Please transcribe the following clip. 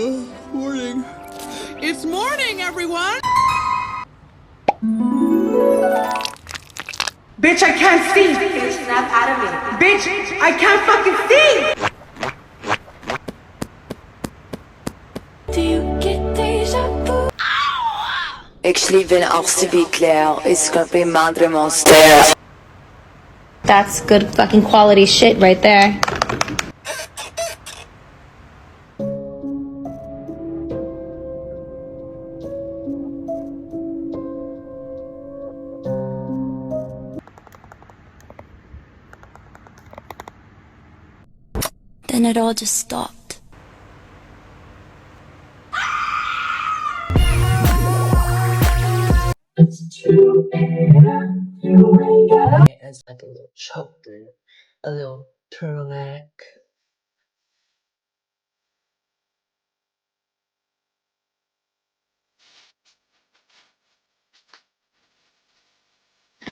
Morning. It's morning, everyone! Bitch, I can't see! Snap out of it. Bitch, I can't fucking see! Ich liebe auch Claire, ich bin Madre Monster. That's good fucking quality shit right there. Then it all just stopped. It's 2 a.m. You wake up. It's like a little choker, a little turtleneck.